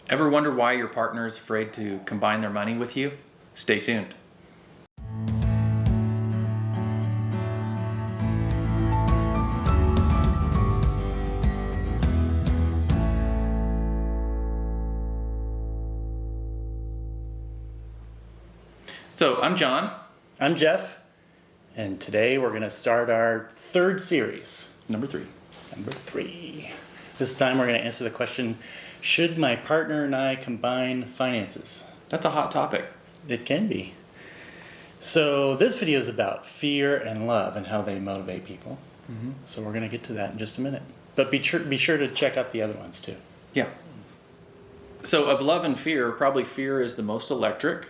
Ever wonder why your partner is afraid to combine their money with you? Stay tuned. So I'm John. I'm Jeff, and today we're going to start our third series. Number 3. This time we're going to answer the question, should my partner and I combine finances? That's a hot topic. It can be. So this video is about fear and love and how they motivate people. Mm-hmm. So we're going to get to that in just a minute. But be sure to check out the other ones too. Yeah. So of love and fear, probably fear is the most electric.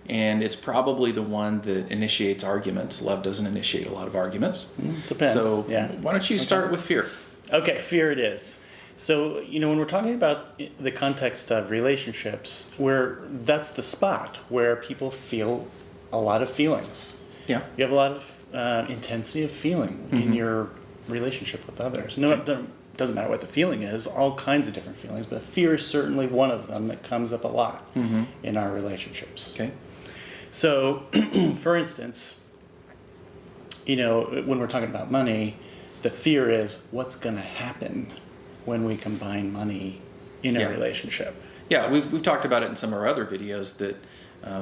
And it's probably the one that initiates arguments. Love doesn't initiate a lot of arguments. Depends. So yeah. Why don't you start with fear? Okay, fear it is. So, when we're talking about the context of relationships, that's the spot where people feel a lot of feelings. Yeah. You have a lot of intensity of feeling in your relationship with others. No, it doesn't matter what the feeling is, all kinds of different feelings, but fear is certainly one of them that comes up a lot in our relationships. Okay. So, for instance, when we're talking about money, the fear is what's going to happen when we combine money in a relationship. Yeah, we've talked about it in some of our other videos that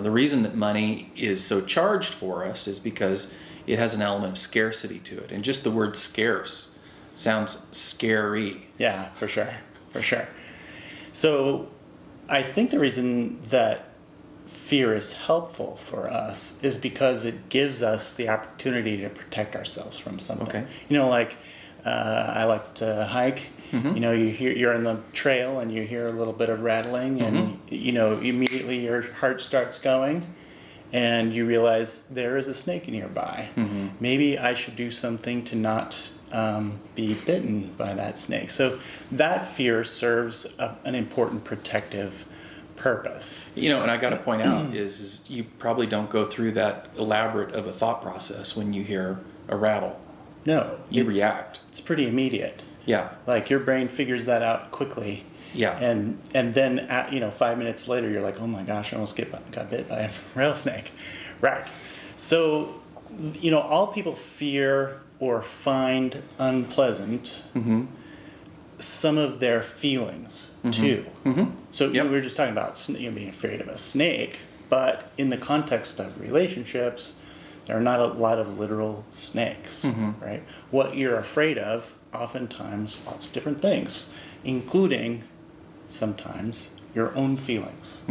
the reason that money is so charged for us is because it has an element of scarcity to it. And just the word scarce sounds scary. Yeah, for sure. So I think the reason that fear is helpful for us is because it gives us the opportunity to protect ourselves from something. Okay. I like to hike. You're in the trail and you hear a little bit of rattling and immediately your heart starts going and you realize there is a snake nearby. Maybe I should do something to not be bitten by that snake. So that fear serves an important protective purpose. And I got to point out is you probably don't go through that elaborate of a thought process when you hear a rattle. No. You react. It's pretty immediate. Yeah. Like your brain figures that out quickly. Yeah. And then 5 minutes later you're like, oh my gosh, I almost got bit by a rattlesnake. Right. So, all people fear or find unpleasant some of their feelings too. So we were just talking about being afraid of a snake, but in the context of relationships, there are not a lot of literal snakes, right? What you're afraid of, oftentimes, lots of different things, including sometimes your own feelings.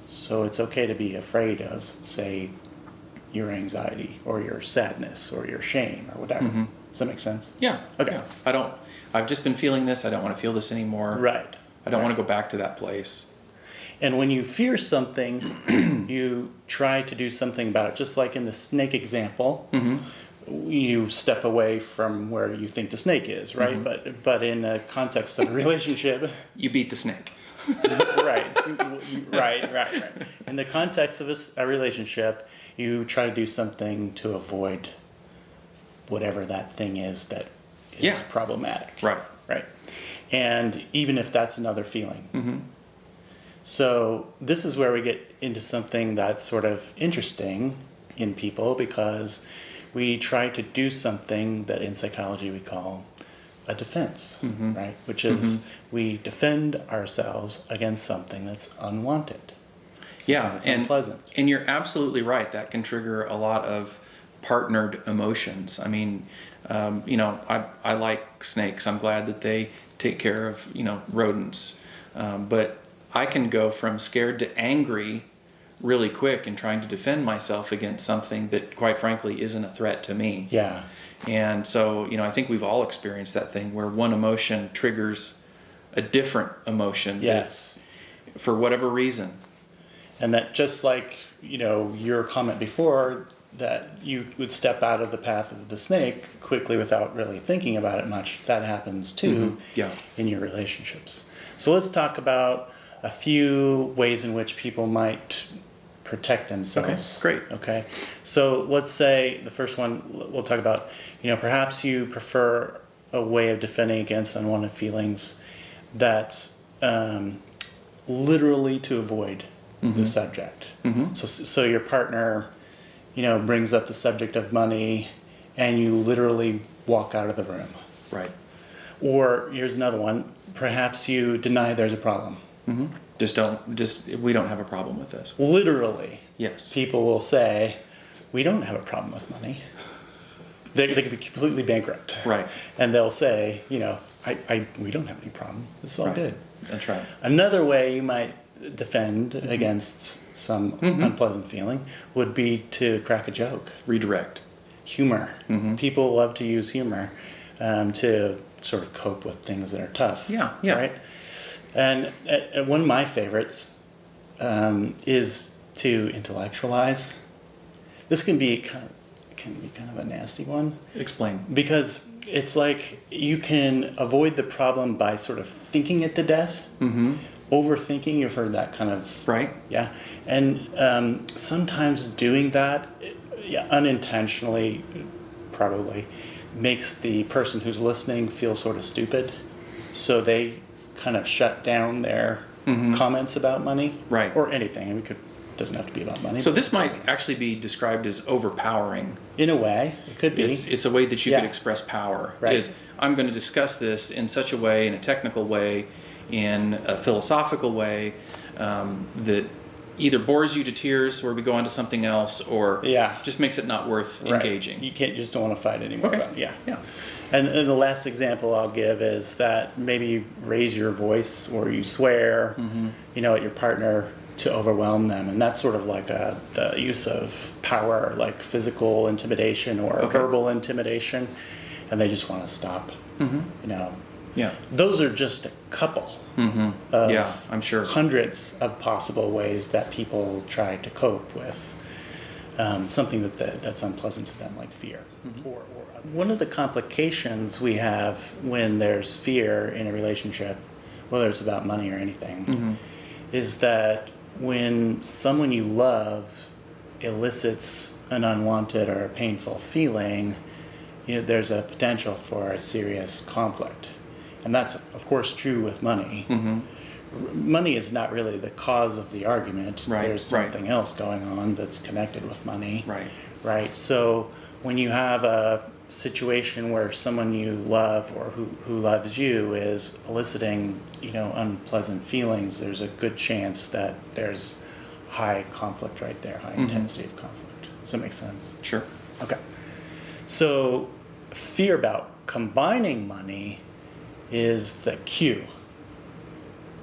So it's okay to be afraid of, say, your anxiety or your sadness or your shame or whatever. Does that make sense? Yeah. Okay. Yeah. I've just been feeling this. I don't want to feel this anymore. Right. I don't want to go back to that place. And when you fear something, you try to do something about it. Just like in the snake example, you step away from where you think the snake is, right? But in a context of a relationship... You beat the snake. Right. In the context of a relationship, you try to do something to avoid whatever that thing is that is problematic. Right. And even if that's another feeling. So this is where we get into something that's sort of interesting in people because we try to do something that in psychology we call a defense, right? Which is we defend ourselves against something that's unwanted. That's unpleasant. And you're absolutely right. That can trigger a lot of partnered emotions. I mean, I like snakes. I'm glad that they take care of, rodents. But I can go from scared to angry really quick in trying to defend myself against something that, quite frankly, isn't a threat to me. Yeah. And so, I think we've all experienced that thing where one emotion triggers a different emotion. Yes. For whatever reason. And that just like, your comment before that you would step out of the path of the snake quickly without really thinking about it much, that happens too in your relationships. So let's talk about a few ways in which people might protect themselves. Okay, great. Okay, so let's say the first one we'll talk about, perhaps you prefer a way of defending against unwanted feelings that's literally to avoid the subject. So your partner, brings up the subject of money, and you literally walk out of the room. Right. Or here's another one. Perhaps you deny there's a problem. We don't have a problem with this. Literally. Yes. People will say, we don't have a problem with money. They could be completely bankrupt. Right. And they'll say, we don't have any problem. This is all good. That's right. Another way you might defend against some unpleasant feeling would be to crack a joke. Redirect. Humor. People love to use humor to sort of cope with things that are tough. Yeah. Right? And one of my favorites is to intellectualize. This can be kind of a nasty one. Explain. Because it's like you can avoid the problem by sort of thinking it to death. Overthinking, you've heard that kind of... Right. Yeah. And sometimes doing that unintentionally probably makes the person who's listening feel sort of stupid. So they kind of shut down their comments about money. Right. Or anything. It doesn't have to be about money. So this might actually be described as overpowering. In a way, it could be. It's a way that you could express power. Right. Is I'm going to discuss this in such a way, in a technical way, in a philosophical way, that either bores you to tears, or we go on to something else, or just makes it not worth engaging. You don't want to fight anymore. Okay. About it. Yeah. And the last example I'll give is that maybe you raise your voice or you swear, at your partner to overwhelm them, and that's sort of like the use of power, like physical intimidation or verbal intimidation, and they just want to stop. Yeah. Those are just a couple of I'm sure. hundreds of possible ways that people try to cope with something that's unpleasant to them, like fear. Or one of the complications we have when there's fear in a relationship, whether it's about money or anything, is that when someone you love elicits an unwanted or a painful feeling, there's a potential for a serious conflict. And that's, of course, true with money. Money is not really the cause of the argument. Right, There's something else going on that's connected with money. Right. So when you have a situation where someone you love or who loves you is eliciting, unpleasant feelings, there's a good chance that there's high conflict right there, high intensity of conflict. Does that make sense? Sure. Okay. So fear about combining money is the cue.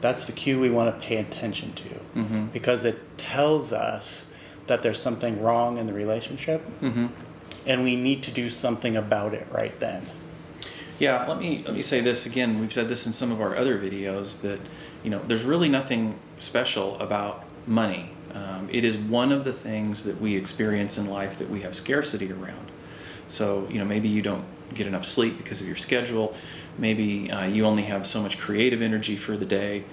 That's the cue we want to pay attention to because it tells us that there's something wrong in the relationship and we need to do something about it right then. Yeah, let me say this again. We've said this in some of our other videos that there's really nothing special about money. It is one of the things that we experience in life that we have scarcity around. So maybe you don't get enough sleep because of your schedule. Maybe you only have so much creative energy for the day.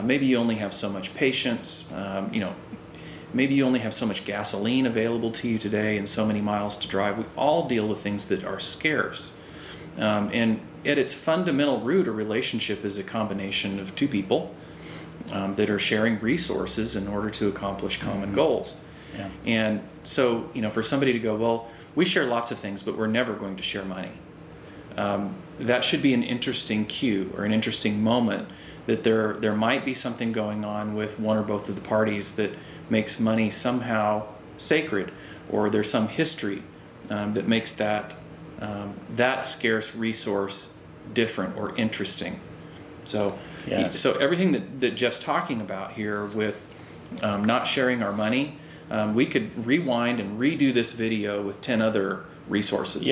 Maybe you only have so much patience. Maybe you only have so much gasoline available to you today and so many miles to drive. We all deal with things that are scarce. And at its fundamental root, a relationship is a combination of two people that are sharing resources in order to accomplish common goals. Yeah. And so, for somebody to go, well, we share lots of things, but we're never going to share money. That should be an interesting cue or an interesting moment that there might be something going on with one or both of the parties that makes money somehow sacred, or there's some history that makes that scarce resource different or interesting. So, so everything that Jeff's talking about here with not sharing our money, we could rewind and redo this video with 10 other resources.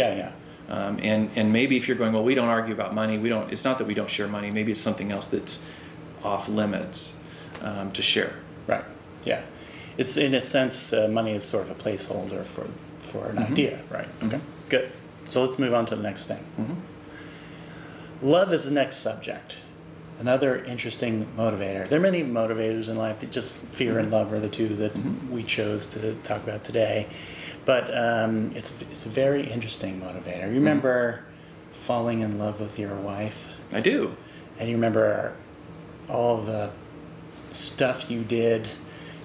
And maybe if you're going, well, we don't argue about money. It's not that we don't share money. Maybe it's something else that's off limits to share. Right. Yeah. It's in a sense, money is sort of a placeholder for an idea. Right. Okay. Good. So let's move on to the next thing. Love is the next subject. Another interesting motivator. There are many motivators in life. Just fear and love are the two that we chose to talk about today. But it's a very interesting motivator. You remember falling in love with your wife? I do. And you remember all the stuff you did,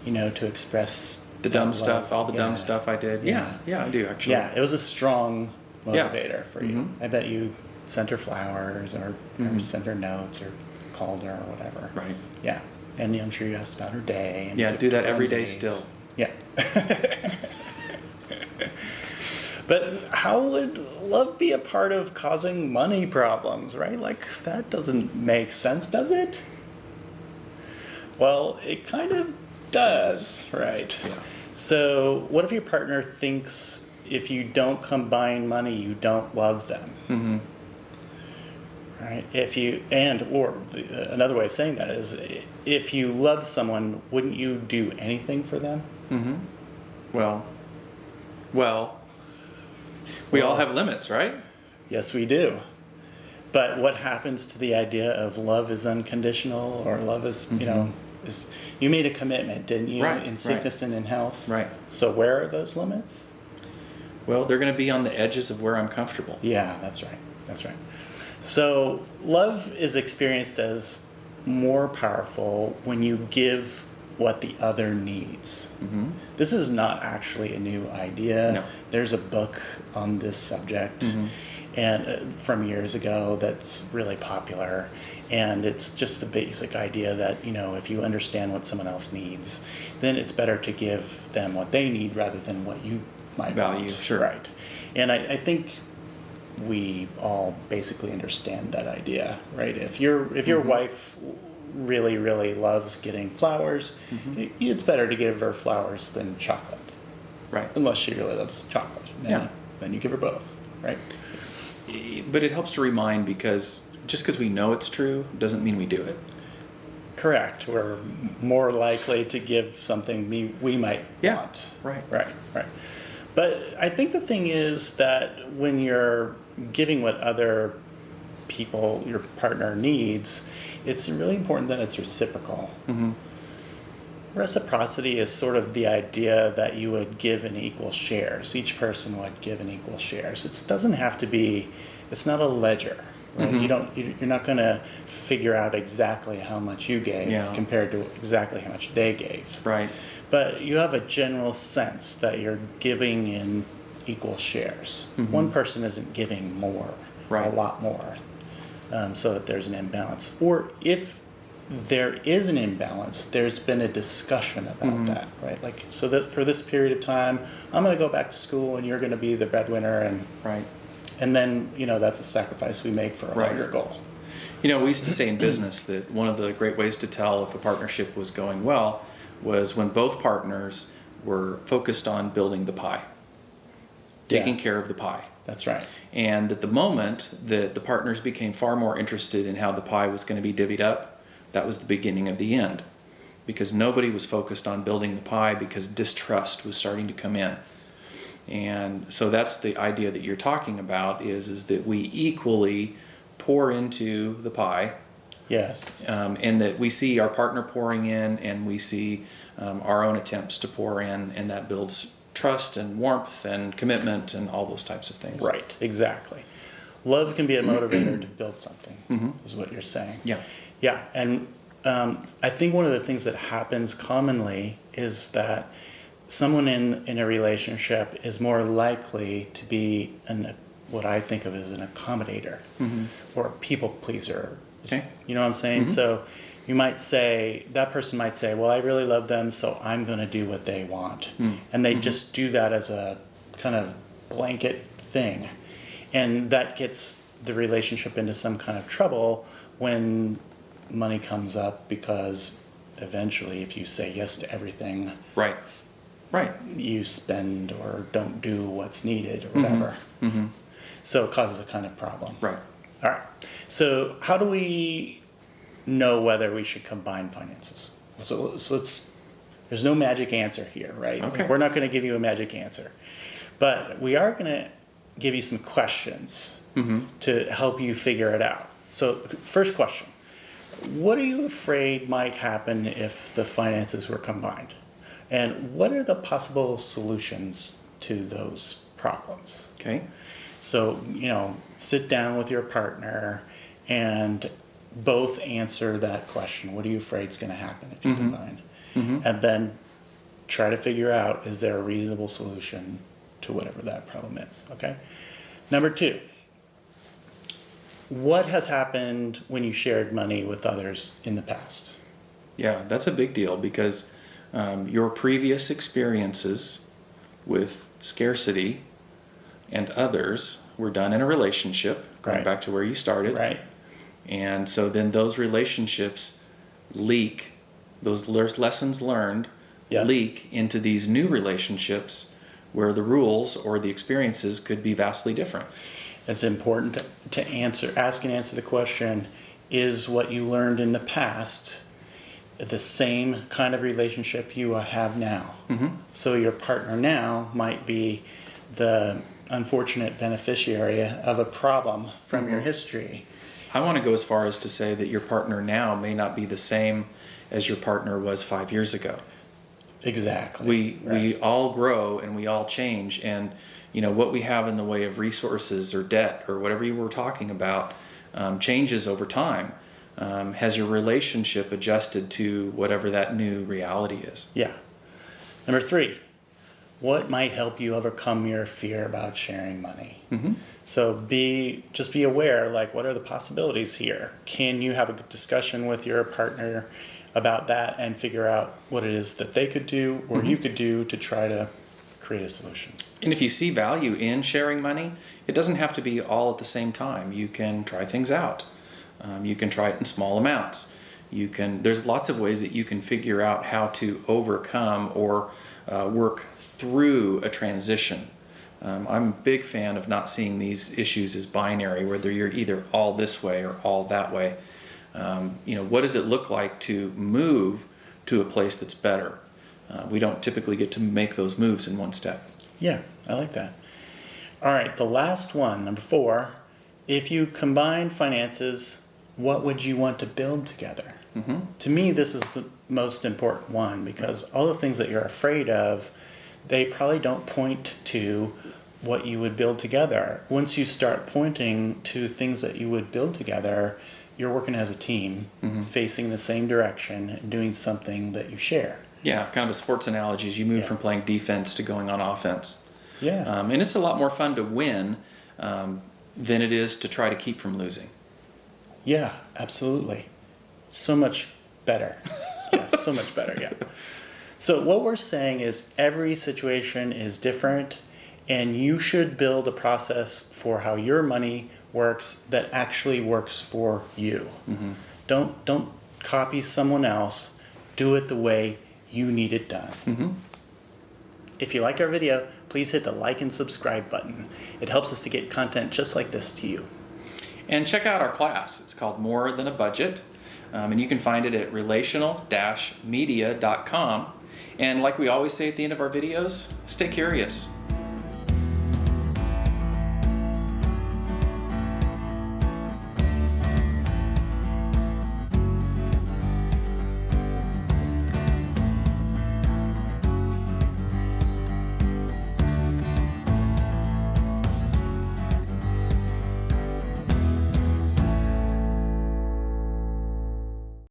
to express The dumb love. stuff, all the Yeah. dumb stuff I did. Yeah, I do actually. Yeah, it was a strong Yeah. motivator for you. Mhm. I bet you sent her flowers or sent her notes or called her or whatever. Right. Yeah, and I'm sure you asked about her day. And Yeah, do that every day days. still. Yeah. But how would love be a part of causing money problems, right? Like, that doesn't make sense, does it? Well, it kind of does, right? Yeah. So, what if your partner thinks if you don't combine money, you don't love them? Mm-hmm. Right? Another way of saying that is, if you love someone, wouldn't you do anything for them? Mm-hmm. Well, we all have limits, right? Yes, we do. But what happens to the idea of love is unconditional, or love is, you made a commitment, didn't you? Right, In sickness and in health. Right. So where are those limits? Well, they're going to be on the edges of where I'm comfortable. Yeah, that's right. That's right. So love is experienced as more powerful when you give what the other needs. Mm-hmm. This is not actually a new idea. No. There's a book on this subject Mm-hmm. and from years ago that's really popular, and it's just the basic idea that if you understand what someone else needs, then it's better to give them what they need rather than what you might Value, want. sure. Right. And I think we all basically understand that idea, right? If your Mm-hmm. wife really, really loves getting flowers, Mm-hmm. it's better to give her flowers than chocolate. Right. Unless she really loves chocolate. Then you give her both, right? But it helps to remind, because just because we know it's true doesn't mean we do it. Correct. We're more likely to give something we might want. Right. Right. But I think the thing is that when you're giving what other people, your partner needs, it's really important that it's reciprocal. Mm-hmm. Reciprocity is sort of the idea that you would give in equal shares. Each person would give in equal shares. It doesn't have to be, it's not a ledger. Right? Mm-hmm. You're not going to figure out exactly how much you gave compared to exactly how much they gave. Right. But you have a general sense that you're giving in equal shares. Mm-hmm. One person isn't giving more, Right. a lot more, so that there's an imbalance. Or if there is an imbalance, there's been a discussion about that, right? Like, so that for this period of time, I'm going to go back to school and you're going to be the breadwinner, and then that's a sacrifice we make for a Right. larger goal. We used to say in business that one of the great ways to tell if a partnership was going well was when both partners were focused on building the pie, taking Yes. care of the pie. That's right. And at the moment that the partners became far more interested in how the pie was going to be divvied up, that was the beginning of the end. Because nobody was focused on building the pie, because distrust was starting to come in. And so that's the idea that you're talking about, is that we equally pour into the pie. Yes. And that we see our partner pouring in, and we see our own attempts to pour in, and that builds trust and warmth and commitment and all those types of things. Right, exactly. Love can be a motivator to build something, is what you're saying. Yeah. Yeah, and I think one of the things that happens commonly is that someone in a relationship is more likely to be what I think of as an accommodator or a people pleaser. Okay. You know what I'm saying? So you might say, that person might say, well, I really love them, so I'm going to do what they want. And they just do that as a kind of blanket thing. And that gets the relationship into some kind of trouble when money comes up, because eventually if you say yes to everything, Right. you spend or don't do what's needed or whatever. So it causes a kind of problem. Right. All right. So how do we know whether we should combine finances? So let's, there's no magic answer here, right? Okay. Like, we're not going to give you a magic answer. But we are going to give you some questions to help you figure it out. So first question, what are you afraid might happen if the finances were combined? And what are the possible solutions to those problems? Okay. So, sit down with your partner and both answer that question. What are you afraid is going to happen if you Mm-hmm. combine? Mm-hmm. And then try to figure out, is there a reasonable solution to whatever that problem is, okay? Number 2, what has happened when you shared money with others in the past? Yeah, that's a big deal because your previous experiences with scarcity and others were done in a relationship, going Right. back to where you started. Right? And so then those relationships leak, those lessons learned Yeah. leak into these new relationships where the rules or the experiences could be vastly different. It's important to ask and answer the question, is what you learned in the past the same kind of relationship you have now? Mm-hmm. So your partner now might be the unfortunate beneficiary of a problem from your history. I want to go as far as to say that your partner now may not be the same as your partner was 5 years ago. Exactly. We all grow and we all change, and what we have in the way of resources or debt or whatever you were talking about changes over time. Has your relationship adjusted to whatever that new reality is? Yeah. Number 3, what might help you overcome your fear about sharing money? Mm-hmm. So just be aware, like, what are the possibilities here? Can you have a good discussion with your partner about that and figure out what it is that they could do or you could do to try to create a solution? And if you see value in sharing money, it doesn't have to be all at the same time. You can try things out. You can try it in small amounts. There's lots of ways that you can figure out how to overcome or work through a transition. I'm a big fan of not seeing these issues as binary, whether you're either all this way or all that way. What does it look like to move to a place that's better? We don't typically get to make those moves in one step. Yeah, I like that. All right, the last one, number 4. If you combined finances, what would you want to build together? Mm-hmm. To me, this is the most important one because all the things that you're afraid of, they probably don't point to what you would build together. Once you start pointing to things that you would build together, you're working as a team, facing the same direction and doing something that you share. Yeah, kind of a sports analogy is you move Yeah. from playing defense to going on offense. Yeah. And it's a lot more fun to win than it is to try to keep from losing. Yeah, absolutely. So much better. Yes, so much better, yeah. So what we're saying is every situation is different, and you should build a process for how your money works that actually works for you. Mm-hmm. Don't copy someone else. Do it the way you need it done. Mm-hmm. If you liked our video, please hit the like and subscribe button. It helps us to get content just like this to you. And check out our class. It's called More Than a Budget. And you can find it at relational-media.com. And like we always say at the end of our videos, stay curious.